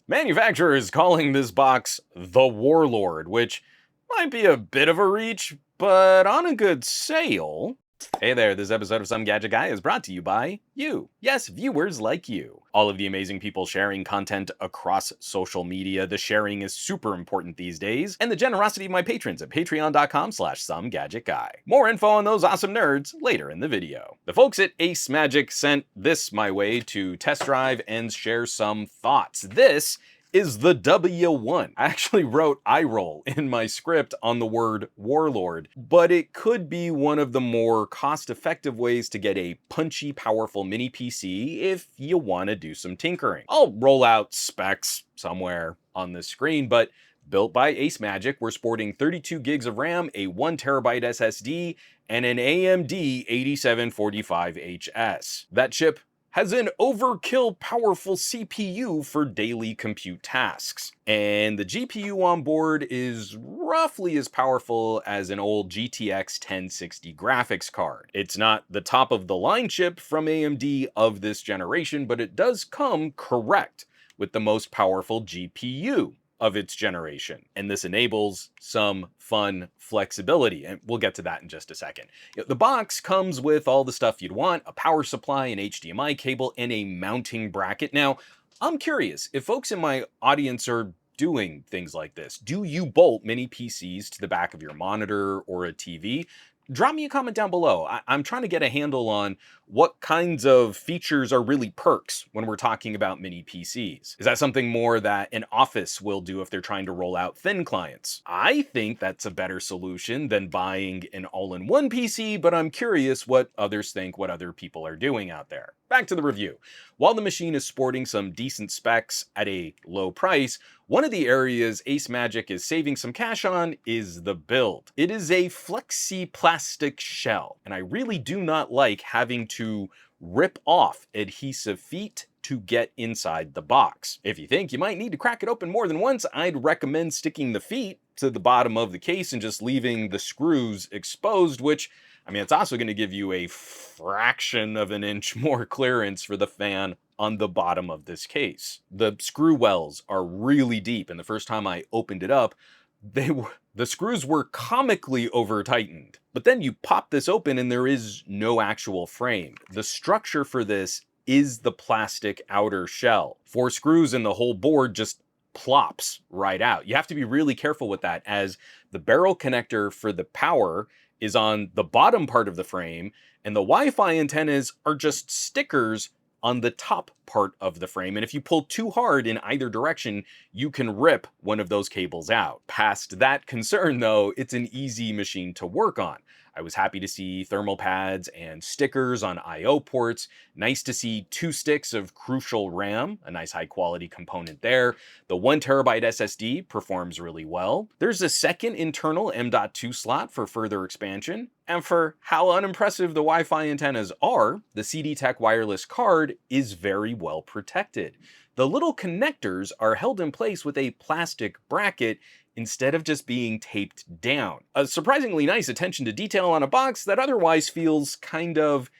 Manufacturer is calling this box the Warlord, which might be a bit of a reach, but on a good sale. Hey there, this episode of Some Gadget Guy is brought to you by you. Yes, viewers like you. All of the amazing people sharing content across social media. The sharing is super important these days. And the generosity of my patrons at patreon.com/SomeGadgetGuy. More info on those awesome nerds later in the video. The folks at AceMagic sent this my way to test drive and share some thoughts. This is the W1. I actually wrote eye roll in my script on the word Warlord, but it could be one of the more cost-effective ways to get a punchy, powerful mini PC if you want to do some tinkering. I'll roll out specs somewhere on the screen, but built by AceMagic, we're sporting 32 gigs of RAM, a 1TB SSD, and an AMD 8745HS. That chip has an overkill powerful CPU for daily compute tasks. And the GPU on board is roughly as powerful as an old GTX 1060 graphics card. It's not the top of the line chip from AMD of this generation, but it does come correct with the most powerful GPU of its generation. And this enables some fun flexibility, and we'll get to that in just a second. The box comes with all the stuff you'd want: a power supply, an HDMI cable, and a mounting bracket. Now, I'm curious if folks in my audience are doing things like this. Do you bolt mini PCs to the back of your monitor or a TV? Drop me a comment down below. I'm trying to get a handle on what kinds of features are really perks when we're talking about mini PCs. Is that something more that an office will do if they're trying to roll out thin clients? I think that's a better solution than buying an all-in-one PC, but I'm curious what others think, what other people are doing out there. Back to the review. While the machine is sporting some decent specs at a low price, one of the areas AceMagic is saving some cash on is the build. It is a flexi plastic shell, and I really do not like having to rip off adhesive feet to get inside the box. If you think you might need to crack it open more than once, I'd recommend sticking the feet to the bottom of the case and just leaving the screws exposed, which, I mean, it's also going to give you a fraction of an inch more clearance for the fan on the bottom of this case. The screw wells are really deep, and the first time I opened it up, the screws were comically over-tightened. But then you pop this open and there is no actual frame. The structure for this is the plastic outer shell. 4 screws and the whole board just plops right out. You have to be really careful with that, as the barrel connector for the power is on the bottom part of the frame, and the Wi-Fi antennas are just stickers on the top part of the frame. And if you pull too hard in either direction, you can rip one of those cables out. Past that concern though, it's an easy machine to work on. I was happy to see thermal pads and stickers on I/O ports. Nice to see 2 sticks of crucial RAM, a nice high quality component there. The 1TB SSD performs really well. There's a second internal M.2 slot for further expansion. And for how unimpressive the Wi-Fi antennas are, the CD-Tech wireless card is very well protected. The little connectors are held in place with a plastic bracket instead of just being taped down. A surprisingly nice attention to detail on a box that otherwise feels kind of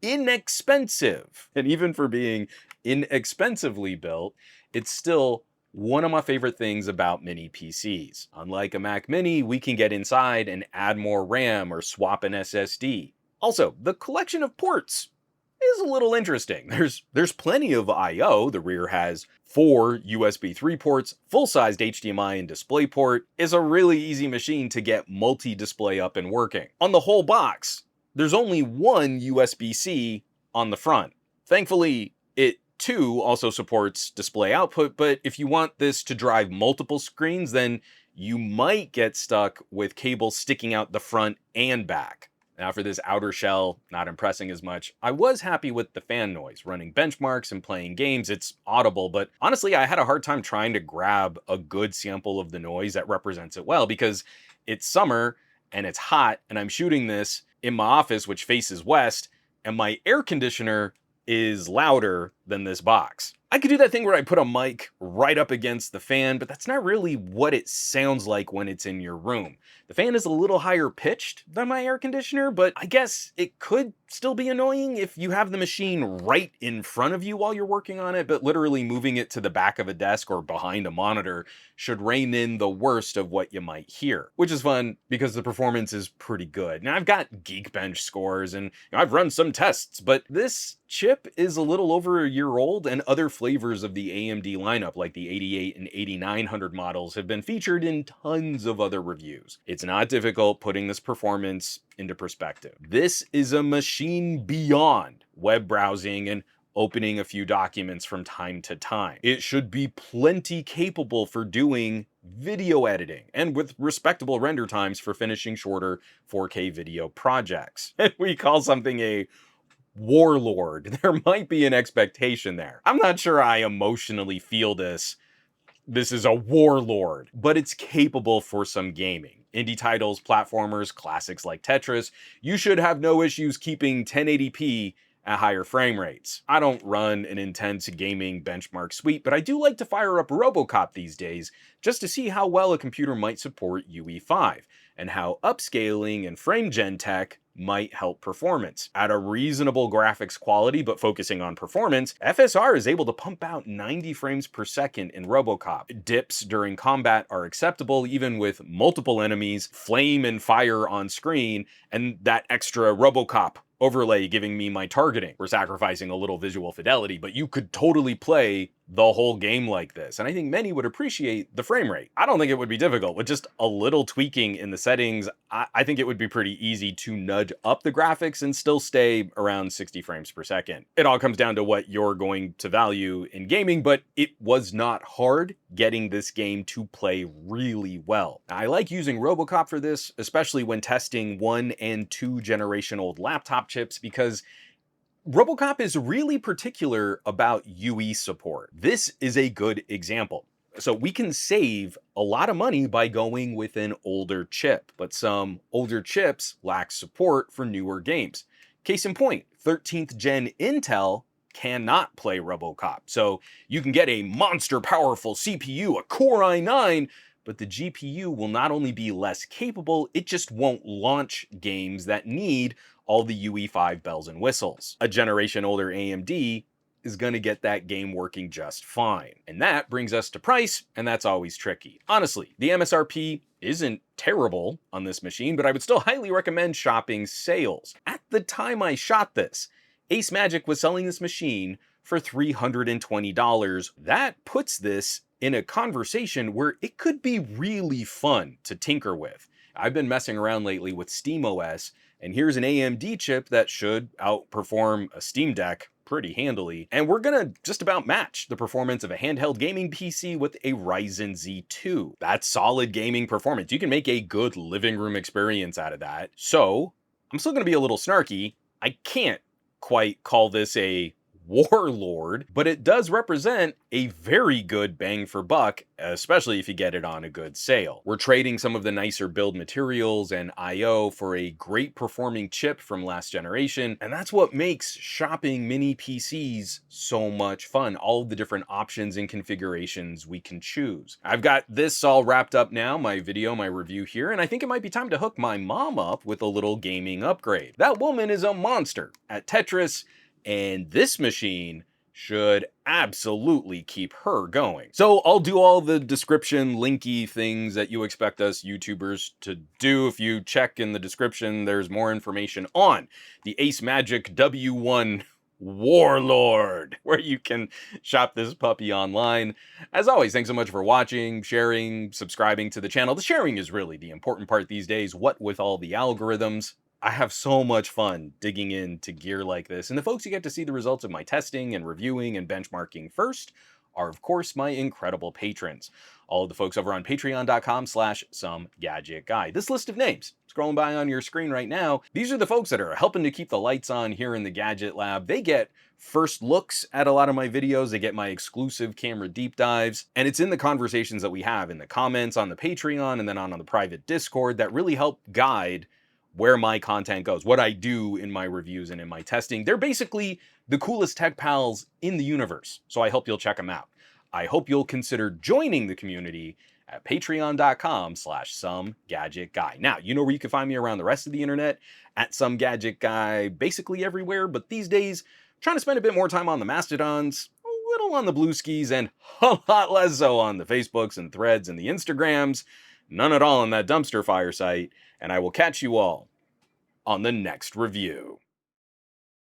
inexpensive. And even for being inexpensively built, it's still one of my favorite things about mini PCs. Unlike a Mac Mini, we can get inside and add more RAM or swap an SSD. Also, the collection of ports is a little interesting. There's plenty of I/O. The rear has 4 USB 3 ports, full-sized HDMI and DisplayPort. It's a really easy machine to get multi-display up and working. On the whole box, there's only one USB-C on the front. Thankfully, it too also supports display output, but if you want this to drive multiple screens, then you might get stuck with cables sticking out the front and back. Now for this outer shell, not impressing as much. I was happy with the fan noise. Running benchmarks and playing games, it's audible, but honestly, I had a hard time trying to grab a good sample of the noise that represents it well, because it's summer and it's hot, and I'm shooting this in my office, which faces west, and my air conditioner is louder than this box. I could do that thing where I put a mic right up against the fan, but that's not really what it sounds like when it's in your room. The fan is a little higher pitched than my air conditioner, but I guess it could still be annoying if you have the machine right in front of you while you're working on it, but literally moving it to the back of a desk or behind a monitor should rein in the worst of what you might hear, which is fun because the performance is pretty good. Now I've got Geekbench scores and I've run some tests, but this chip is a little over a year old, and other flavors of the AMD lineup like the 88 and 8900 models have been featured in tons of other reviews. It's not difficult putting this performance into perspective. This is a machine beyond web browsing and opening a few documents from time to time. It should be plenty capable for doing video editing and with respectable render times for finishing shorter 4K video projects. And we call something a Warlord. There might be an expectation there. I'm not sure I emotionally feel this. This is a Warlord, but it's capable for some gaming. Indie titles, platformers, classics like Tetris, you should have no issues keeping 1080p at higher frame rates. I don't run an intense gaming benchmark suite, but I do like to fire up RoboCop these days just to see how well a computer might support UE5 and how upscaling and frame gen tech might help performance. At a reasonable graphics quality, but focusing on performance, FSR is able to pump out 90 frames per second in RoboCop. Dips during combat are acceptable even with multiple enemies, flame and fire on screen, and that extra RoboCop overlay giving me my targeting. We're sacrificing a little visual fidelity, but you could totally play the whole game like this, and I think many would appreciate the frame rate. I don't think it would be difficult. With just a little tweaking in the settings, I think it would be pretty easy to nudge up the graphics and still stay around 60 frames per second. It all comes down to what you're going to value in gaming, but it was not hard getting this game to play really well. I like using RoboCop for this, especially when testing 1 and 2 generation old laptop chips, because RoboCop is really particular about UE support. This is a good example. So we can save a lot of money by going with an older chip, but some older chips lack support for newer games. Case in point, 13th gen Intel cannot play RoboCop. So you can get a monster powerful CPU, a Core i9, but the GPU will not only be less capable, it just won't launch games that need all the UE5 bells and whistles. A generation older AMD is gonna get that game working just fine. And that brings us to price, and that's always tricky. Honestly, the MSRP isn't terrible on this machine, but I would still highly recommend shopping sales. At the time I shot this, AceMagic was selling this machine for $320. That puts this in a conversation where it could be really fun to tinker with. I've been messing around lately with SteamOS, and here's an AMD chip that should outperform a Steam Deck pretty handily, and we're gonna just about match the performance of a handheld gaming PC with a Ryzen Z2. That's solid gaming performance. You can make a good living room experience out of that. So, I'm still gonna be a little snarky. I can't quite call this a Warlord, but it does represent a very good bang for buck, especially if you get it on a good sale. We're trading some of the nicer build materials and IO for a great performing chip from last generation, and that's what makes shopping mini PCs so much fun. All of the different options and configurations we can choose. I've got this all wrapped up now, my video, my review here, and I think it might be time to hook my mom up with a little gaming upgrade. That woman is a monster at Tetris, and this machine should absolutely keep her going. So I'll do all the description linky things that you expect us YouTubers to do. If you check in the description, there's more information on the AceMagic W1 Warlord, where you can shop this puppy online. As always, thanks so much for watching, sharing, subscribing to the channel. The sharing is really the important part these days, what with all the algorithms. I have so much fun digging into gear like this, and the folks who get to see the results of my testing and reviewing and benchmarking first are, of course, my incredible patrons. All of the folks over on patreon.com/SomeGadgetGuy. This list of names, scrolling by on your screen right now, these are the folks that are helping to keep the lights on here in the Gadget Lab. They get first looks at a lot of my videos, they get my exclusive camera deep dives, and it's in the conversations that we have in the comments on the Patreon and then on the private Discord that really help guide where my content goes, what I do in my reviews and in my testing. They're basically the coolest tech pals in the universe, so I hope you'll check them out. I hope you'll consider joining the community at patreon.com/SomeGadgetGuy. Now, you know where you can find me around the rest of the internet, at SomeGadgetGuy, basically everywhere, but these days, trying to spend a bit more time on the Mastodons, a little on the Blueskis, and a lot less so on the Facebooks and Threads and the Instagrams, none at all on that dumpster fire site, and I will catch you all on the next review.